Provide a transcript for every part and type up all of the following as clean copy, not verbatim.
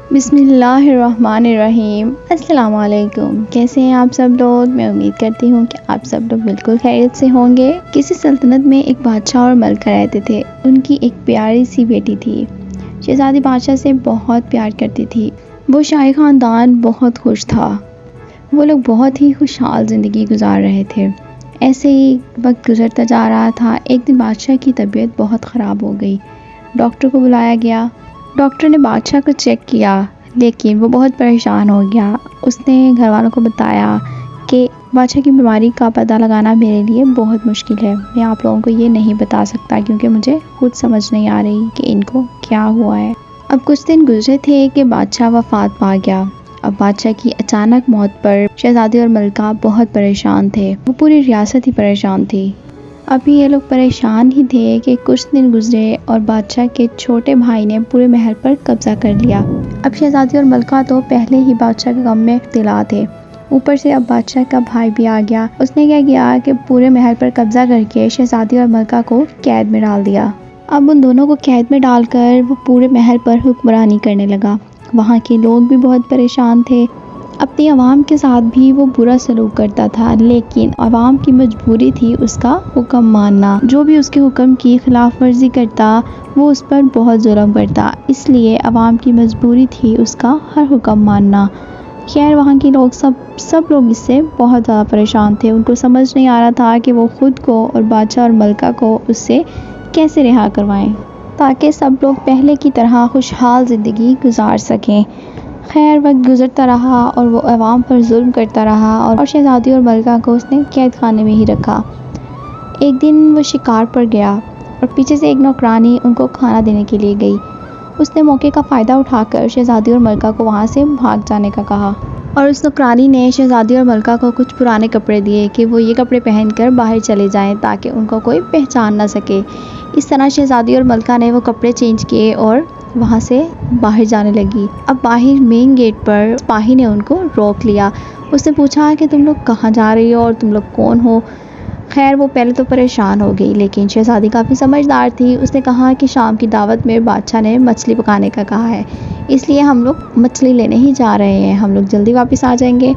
बिस्मिल्लाहिर्रहमानिर्रहीम। अस्सलाम वालेकुम। कैसे हैं आप सब लोग? मैं उम्मीद करती हूँ कि आप सब लोग बिल्कुल खैरियत से होंगे। किसी सल्तनत में एक बादशाह और मलका रहते थे। उनकी एक प्यारी सी बेटी थी। शहजादी बादशाह से बहुत प्यार करती थी। वो शाही ख़ानदान बहुत खुश था। वो लोग बहुत ही खुशहाल ज़िंदगी गुजार रहे थे। ऐसे ही वक्त गुजरता जा रहा था। एक दिन बादशाह की तबीयत बहुत ख़राब हो गई। डॉक्टर को बुलाया गया। डॉक्टर ने बादशाह को चेक किया, लेकिन वो बहुत परेशान हो गया। उसने घर वालों को बताया कि बादशाह की बीमारी का पता लगाना मेरे लिए बहुत मुश्किल है। मैं आप लोगों को ये नहीं बता सकता क्योंकि मुझे खुद समझ नहीं आ रही कि इनको क्या हुआ है। अब कुछ दिन गुजरे थे कि बादशाह वफ़ात पा गया। अब बादशाह की अचानक मौत पर शहजादी और मलका बहुत परेशान थे। वो पूरी रियासत ही परेशान थी। अभी ये लोग परेशान ही थे कि कुछ दिन गुजरे और बादशाह के छोटे भाई ने पूरे महल पर कब्जा कर लिया। अब शहजादी और मलका तो पहले ही बादशाह के गम में मुब्तला थे। ऊपर से अब बादशाह का भाई भी आ गया। उसने क्या किया कि पूरे महल पर कब्जा करके शहजादी और मलका को कैद में डाल दिया। अब उन दोनों को कैद में डालकर वो पूरे महल पर हुक्मरानी करने लगा। वहाँ के लोग भी बहुत परेशान थे। अपनी आवाम के साथ भी वो बुरा सलूक करता था, लेकिन आवाम की मजबूरी थी उसका हुक्म मानना। जो भी उसके हुक्म की खिलाफ वर्जी करता वो उस पर बहुत जुल्म करता। इसलिए आवाम की मजबूरी थी उसका हर हुक्म मानना। खैर वहाँ के लोग सब लोग इससे बहुत ज़्यादा परेशान थे। उनको समझ नहीं आ रहा था कि वो खुद को और बादशाह और मलका को उससे कैसे रिहा करवाएं, ताकि सब लोग पहले की तरह खुशहाल ज़िंदगी गुजार सकें। खैर वक्त गुजरता रहा और वो अवाम पर जुल्म करता रहा और शहजादी और मलका को उसने कैद खाने में ही रखा। एक दिन वो शिकार पर गया और पीछे से एक नौकरानी उनको खाना देने के लिए गई। उसने मौके का फ़ायदा उठाकर शहजादी और मलका को वहाँ से भाग जाने का कहा और उस नौकरानी ने शहजादी और मलका को कुछ पुराने कपड़े दिए कि वो ये कपड़े पहनकर बाहर चले जाएं ताकि उनको कोई पहचान ना सके। इस तरह शहजादी और मलका ने वो कपड़े चेंज किए और वहाँ से बाहर जाने लगी। अब बाहर मेन गेट पर सिपाही ने उनको रोक लिया। उसने पूछा कि तुम लोग कहाँ जा रही हो और तुम लोग कौन हो? खैर वो पहले तो परेशान हो गई, लेकिन शहजादी काफ़ी समझदार थी। उसने कहा कि शाम की दावत में बादशाह ने मछली पकाने का कहा है, इसलिए हम लोग मछली लेने ही जा रहे हैं। हम लोग जल्दी वापस आ जाएंगे।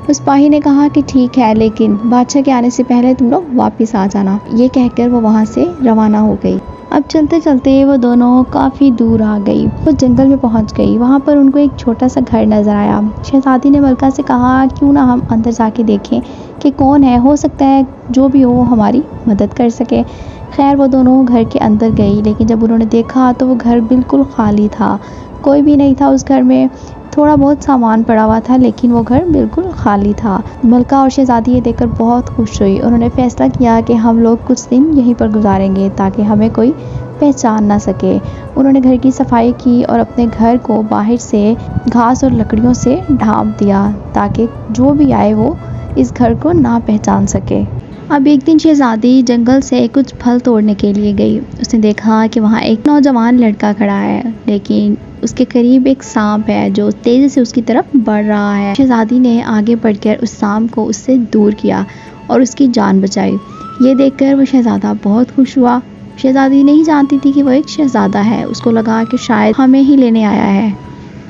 उस सिपाही ने कहा कि ठीक है, लेकिन बादशाह के आने से पहले तुम लोग वापस आ जाना। ये कहकर वो वहाँ से रवाना हो गई। अब चलते चलते वो दोनों काफ़ी दूर आ गई। वो जंगल में पहुँच गई। वहाँ पर उनको एक छोटा सा घर नज़र आया। शहजादी ने मलका से कहा क्यों ना हम अंदर जाके देखें कि कौन है, हो सकता है जो भी हो हमारी मदद कर सके। खैर वो दोनों घर के अंदर गई, लेकिन जब उन्होंने देखा तो वो घर बिल्कुल खाली था। कोई भी नहीं था उस घर में। थोड़ा बहुत सामान पड़ा हुआ था, लेकिन वो घर बिल्कुल खाली था। मलका और शहजादी ये देखकर बहुत खुश हुई। उन्होंने फैसला किया कि हम लोग कुछ दिन यहीं पर गुजारेंगे ताकि हमें कोई पहचान ना सके। उन्होंने घर की सफाई की और अपने घर को बाहर से घास और लकड़ियों से ढांप दिया ताकि जो भी आए वो इस घर को ना पहचान सके। अब एक दिन शहजादी जंगल से कुछ फल तोड़ने के लिए गई। उसने देखा कि वहाँ एक नौजवान लड़का खड़ा है, लेकिन उसके करीब एक सांप है जो तेज़ी से उसकी तरफ बढ़ रहा है। शहजादी ने आगे बढ़कर उस सांप को उससे दूर किया और उसकी जान बचाई। ये देखकर वो शहजादा बहुत खुश हुआ। शहजादी नहीं जानती थी कि वो एक शहजादा है। उसको लगा कि शायद हमें ही लेने आया है,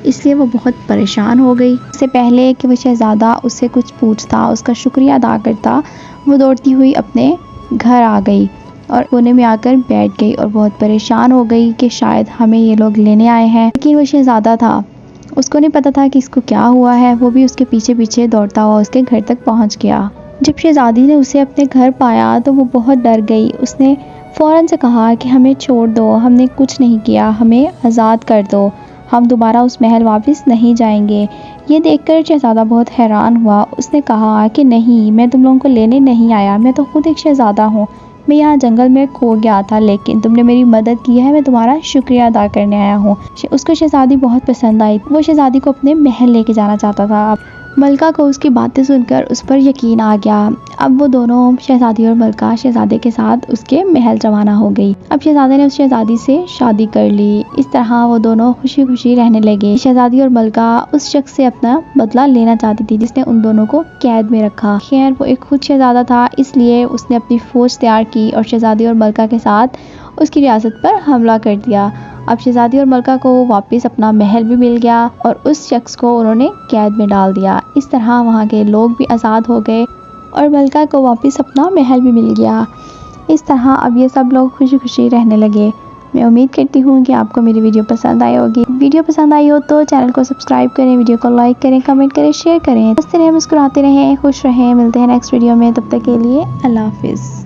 इसलिए वो बहुत परेशान हो गई। इससे पहले कि वो शहजादा उससे कुछ पूछता, उसका शुक्रिया अदा करता, वो दौड़ती हुई अपने घर आ गई और कोने में आकर बैठ गई और बहुत परेशान हो गई कि शायद हमें ये लोग लेने आए हैं। लेकिन वो शहजादा था, उसको नहीं पता था कि इसको क्या हुआ है। वो भी उसके पीछे पीछे दौड़ता हुआ उसके घर तक पहुंच गया। जब शहजादी ने उसे अपने घर पाया तो वो बहुत डर गई। उसने फ़ौरन से कहा कि हमें छोड़ दो, हमने कुछ नहीं किया, हमें आज़ाद कर दो, हम दोबारा उस महल वापस नहीं जाएंगे। ये देखकर शहजादा बहुत हैरान हुआ। उसने कहा कि नहीं, मैं तुम लोगों को लेने नहीं आया, मैं तो खुद एक शहजादा हूँ। मैं यहाँ जंगल में खो गया था, लेकिन तुमने मेरी मदद की है, मैं तुम्हारा शुक्रिया अदा करने आया हूँ। उसको शहजादी बहुत पसंद आई। वो शहजादी को अपने महल लेके जाना चाहता था। मलका को उसकी बातें सुनकर उस पर यकीन आ गया। अब वो दोनों शहजादी और मलका शहजादे के साथ उसके महल रवाना हो गई। अब शहजादे ने उस शहजादी से शादी कर ली। इस तरह वो दोनों खुशी खुशी रहने लगे। शहजादी और मलका उस शख्स से अपना बदला लेना चाहती थी जिसने उन दोनों को कैद में रखा। खैर वो एक खुद शहजादा था, इसलिए उसने अपनी फौज तैयार की और शहजादी और मलका के साथ उसकी रियासत पर हमला कर दिया अब शहजादी और मलका को वापस अपना महल भी मिल गया और उस शख्स को उन्होंने कैद में डाल दिया। इस तरह वहाँ के लोग भी आज़ाद हो गए और मलका को वापस अपना महल भी मिल गया। इस तरह अब ये सब लोग खुशी खुशी रहने लगे। मैं उम्मीद करती हूँ कि आपको मेरी वीडियो पसंद आई होगी। वीडियो पसंद आई हो तो चैनल को सब्सक्राइब करें, वीडियो को लाइक करें, कमेंट करें, शेयर करें। हंसते रहें, मुस्कुराते रहें, खुश रहें। मिलते हैं नेक्स्ट वीडियो में, तब तक के लिए अल्लाह हाफिज़।